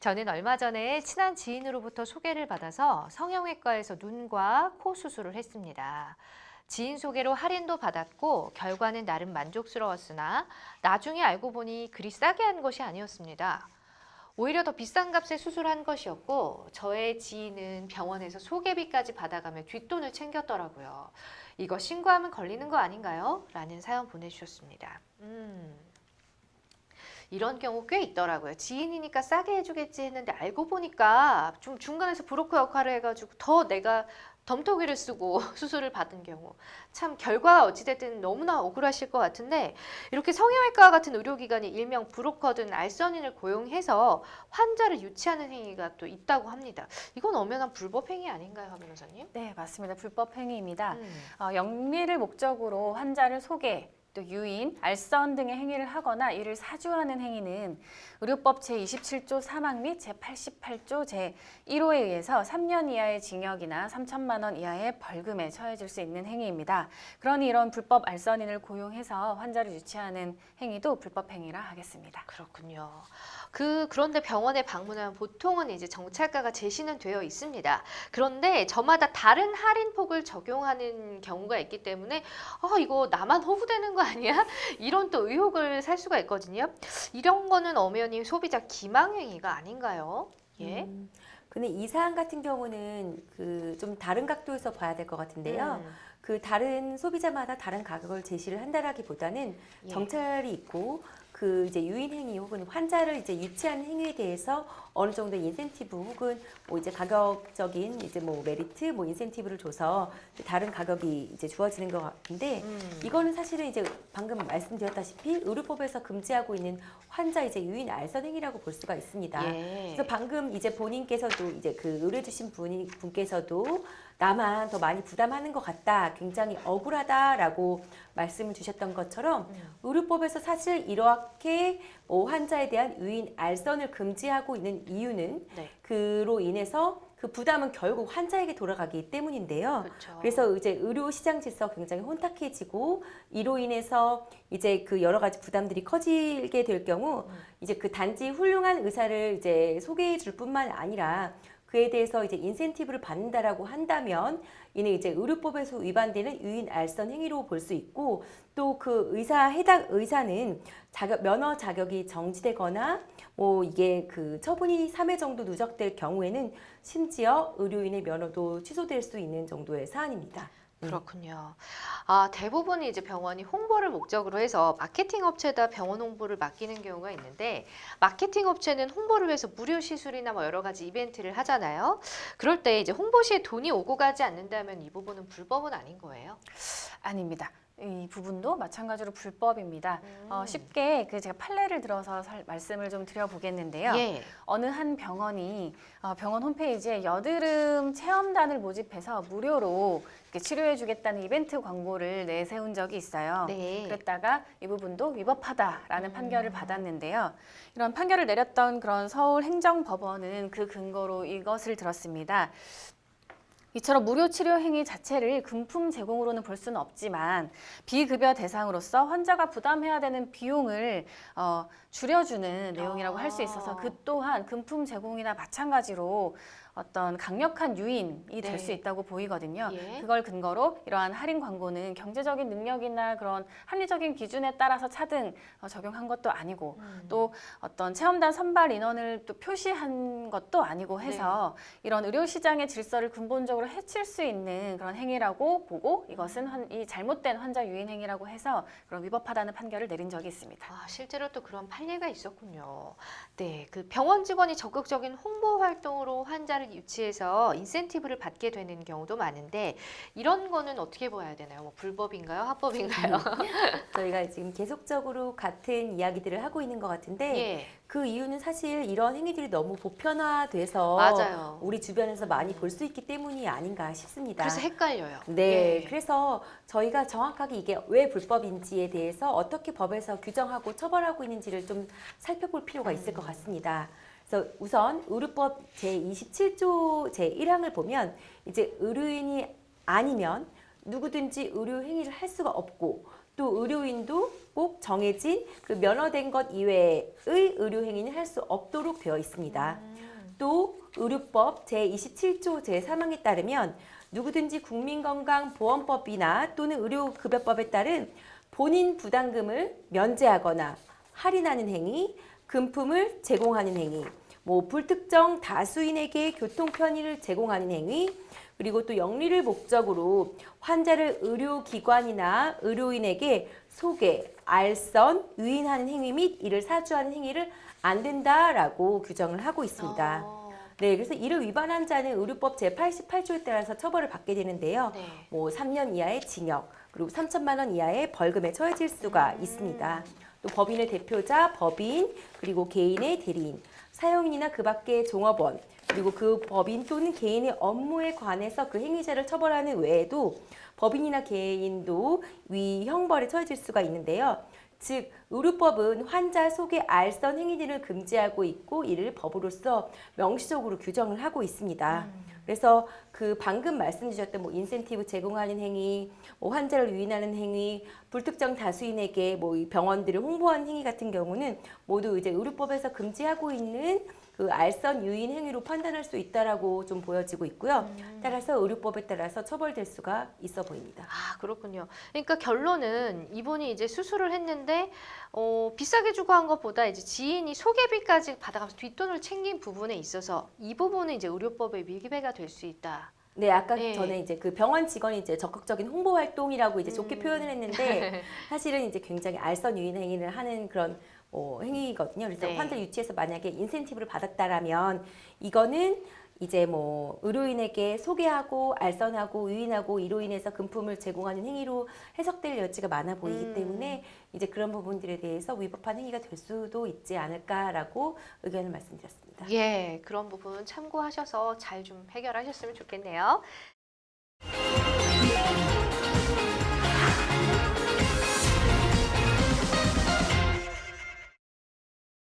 저는 얼마 전에 친한 지인으로부터 소개를 받아서 성형외과에서 눈과 코 수술을 했습니다. 지인 소개로 할인도 받았고 결과는 나름 만족스러웠으나 나중에 알고 보니 그리 싸게 한 것이 아니었습니다. 오히려 더 비싼 값에 수술한 것이었고 저의 지인은 병원에서 소개비까지 받아가며 뒷돈을 챙겼더라고요. 이거 신고하면 걸리는 거 아닌가요? 라는 사연 보내주셨습니다. 이런 경우 꽤 있더라고요. 지인이니까 싸게 해주겠지 했는데 알고 보니까 좀 중간에서 브로커 역할을 해가지고 더 내가 덤터기를 쓰고 수술을 받은 경우. 참 결과가 어찌됐든 너무나 억울하실 것 같은데 이렇게 성형외과 같은 의료기관이 일명 브로커든 알선인을 고용해서 환자를 유치하는 행위가 또 있다고 합니다. 이건 엄연한 불법 행위 아닌가요, 박 변호사님? 네, 맞습니다. 불법 행위입니다. 음. 영리를 목적으로 환자를 소개, 또 유인, 알선 등의 행위를 하거나 이를 사주하는 행위는 의료법 제27조 3항 및 제88조 제1호에 의해서 3년 이하의 징역이나 3천만 원 이하의 벌금에 처해질 수 있는 행위입니다. 그러니 이런 불법 알선인을 고용해서 환자를 유치하는 행위도 불법 행위라 하겠습니다. 그렇군요. 그런데 병원에 방문하면 보통은 이제 정찰가가 제시는 되어 있습니다. 그런데 저마다 다른 할인폭을 적용하는 경우가 있기 때문에 이거 나만 호구되는 거 아니야? 이런 또 의혹을 살 수가 있거든요. 이런 거는 엄연히 소비자 기망행위가 아닌가요? 예. 근데 이 사안 같은 경우는 그 좀 다른 각도에서 봐야 될 것 같은데요. 그 다른 소비자마다 다른 가격을 제시를 한다라기보다는 예. 정찰이 있고 그 이제 유인 행위 혹은 환자를 이제 유치하는 행위에 대해서 어느 정도 인센티브 혹은 뭐 이제 가격적인 이제 뭐 메리트 뭐 인센티브를 줘서 다른 가격이 이제 주어지는 것 같은데 이거는 사실은 이제 방금 말씀드렸다시피 의료법에서 금지하고 있는 환자 이제 유인 알선 행위라고 볼 수가 있습니다. 예. 그래서 방금 이제 본인께서도 이제 그 의뢰 주신 분께서도 나만 더 많이 부담하는 것 같다, 굉장히 억울하다라고 말씀을 주셨던 것처럼 의료법에서 사실 이렇게 환자에 대한 유인 알선을 금지하고 있는 이유는 네. 그로 인해서 그 부담은 결국 환자에게 돌아가기 때문인데요. 그렇죠. 그래서 이제 의료 시장 질서가 굉장히 혼탁해지고 이로 인해서 이제 그 여러 가지 부담들이 커지게 될 경우 이제 그 단지 훌륭한 의사를 이제 소개해 줄 뿐만 아니라 그에 대해서 이제 인센티브를 받는다라고 한다면 이는 이제 의료법에서 위반되는 유인 알선 행위로 볼 수 있고 또 그 해당 의사는 면허 자격이 정지되거나 뭐 이게 그 처분이 3회 정도 누적될 경우에는 심지어 의료인의 면허도 취소될 수 있는 정도의 사안입니다. 그렇군요. 대부분이 이제 병원이 홍보를 목적으로 해서 마케팅 업체에다 병원 홍보를 맡기는 경우가 있는데 마케팅 업체는 홍보를 위해서 무료 시술이나 뭐 여러 가지 이벤트를 하잖아요. 그럴 때 이제 홍보 시에 돈이 오고 가지 않는다면 이 부분은 불법은 아닌 거예요? 아닙니다. 이 부분도 마찬가지로 불법입니다. 쉽게 제가 판례를 들어서 말씀을 좀 드려보겠는데요. 예. 어느 한 병원이 병원 홈페이지에 여드름 체험단을 모집해서 무료로 이렇게 치료해주겠다는 이벤트 광고를 내세운 적이 있어요. 네. 그랬다가 이 부분도 위법하다라는 판결을 받았는데요. 이런 판결을 내렸던 그런 서울행정법원은 그 근거로 이것을 들었습니다. 이처럼 무료 치료 행위 자체를 금품 제공으로는 볼 수는 없지만 비급여 대상으로서 환자가 부담해야 되는 비용을 줄여주는 내용이라고 할 수 있어서 그 또한 금품 제공이나 마찬가지로 어떤 강력한 유인이 될 수 있다고 보이거든요. 예. 그걸 근거로 이러한 할인 광고는 경제적인 능력이나 그런 합리적인 기준에 따라서 차등 적용한 것도 아니고 또 어떤 체험단 선발 인원을 또 표시한 것도 아니고 해서 이런 의료 시장의 질서를 근본적으로 해칠 수 있는 그런 행위라고 보고 이것은 이 잘못된 환자 유인 행위라고 해서 그런 위법하다는 판결을 내린 적이 있습니다. 실제로 또 그런 판례가 있었군요. 네, 그 병원 직원이 적극적인 홍보 활동으로 환자를 유치해서 인센티브를 받게 되는 경우도 많은데 이런 거는 어떻게 봐야 되나요? 뭐 불법인가요? 합법인가요? 저희가 지금 계속적으로 같은 이야기들을 하고 있는 것 같은데 예. 그 이유는 사실 이런 행위들이 너무 보편화돼서 맞아요. 우리 주변에서 많이 볼 수 있기 때문이 아닌가 싶습니다. 그래서 헷갈려요. 네, 예. 그래서 저희가 정확하게 이게 왜 불법인지에 대해서 어떻게 법에서 규정하고 처벌하고 있는지를 좀 살펴볼 필요가 있을 것 같습니다. 그래서 우선 의료법 제27조 제1항을 보면 이제 의료인이 아니면 누구든지 의료 행위를 할 수가 없고 또 의료인도 꼭 정해진 그 면허된 것 이외의 의료 행위는 할 수 없도록 되어 있습니다. 또 의료법 제27조 제3항에 따르면 누구든지 국민건강보험법이나 또는 의료급여법에 따른 본인 부담금을 면제하거나 할인하는 행위, 금품을 제공하는 행위, 뭐 불특정 다수인에게 교통 편의를 제공하는 행위, 그리고 또 영리를 목적으로 환자를 의료기관이나 의료인에게 소개, 알선, 유인하는 행위 및 이를 사주하는 행위를 안 된다라고 규정을 하고 있습니다. 네, 그래서 이를 위반한 자는 의료법 제88조에 따라서 처벌을 받게 되는데요. 네. 뭐 3년 이하의 징역, 그리고 3천만 원 이하의 벌금에 처해질 수가 있습니다. 또 법인의 대표자, 법인, 그리고 개인의 대리인, 사용인이나 그 밖의 종업원, 그리고 그 법인 또는 개인의 업무에 관해서 그 행위자를 처벌하는 외에도 법인이나 개인도 위 형벌에 처해질 수가 있는데요. 즉 의료법은 환자 소개 알선 행위 등을 금지하고 있고 이를 법으로서 명시적으로 규정을 하고 있습니다. 그래서 그 방금 말씀 주셨던 뭐 인센티브 제공하는 행위, 뭐 환자를 유인하는 행위, 불특정 다수인에게 뭐 이 병원들을 홍보하는 행위 같은 경우는 모두 이제 의료법에서 금지하고 있는 그 알선 유인 행위로 판단할 수 있다라고 좀 보여지고 있고요. 따라서 의료법에 따라서 처벌될 수가 있어 보입니다. 아, 그렇군요. 그러니까 결론은 이분이 이제 수술을 했는데 비싸게 주고 한 것보다 이제 지인이 소개비까지 받아가면서 뒷돈을 챙긴 부분에 있어서 이 부분은 이제 의료법에 위배가 될 수 있다. 네, 아까 네. 전에 이제 그 병원 직원이 이제 적극적인 홍보 활동이라고 이제 좋게 표현을 했는데 사실은 이제 굉장히 알선 유인 행위를 하는 그런 행위거든요. 그래서 네. 환자 유치해서 만약에 인센티브를 받았다라면 이거는 이제 뭐 의료인에게 소개하고 알선하고 유인하고 이로 인해서 금품을 제공하는 행위로 해석될 여지가 많아 보이기 때문에 이제 그런 부분들에 대해서 위법한 행위가 될 수도 있지 않을까라고 의견을 말씀드렸습니다. 예, 그런 부분 참고하셔서 잘 좀 해결하셨으면 좋겠네요.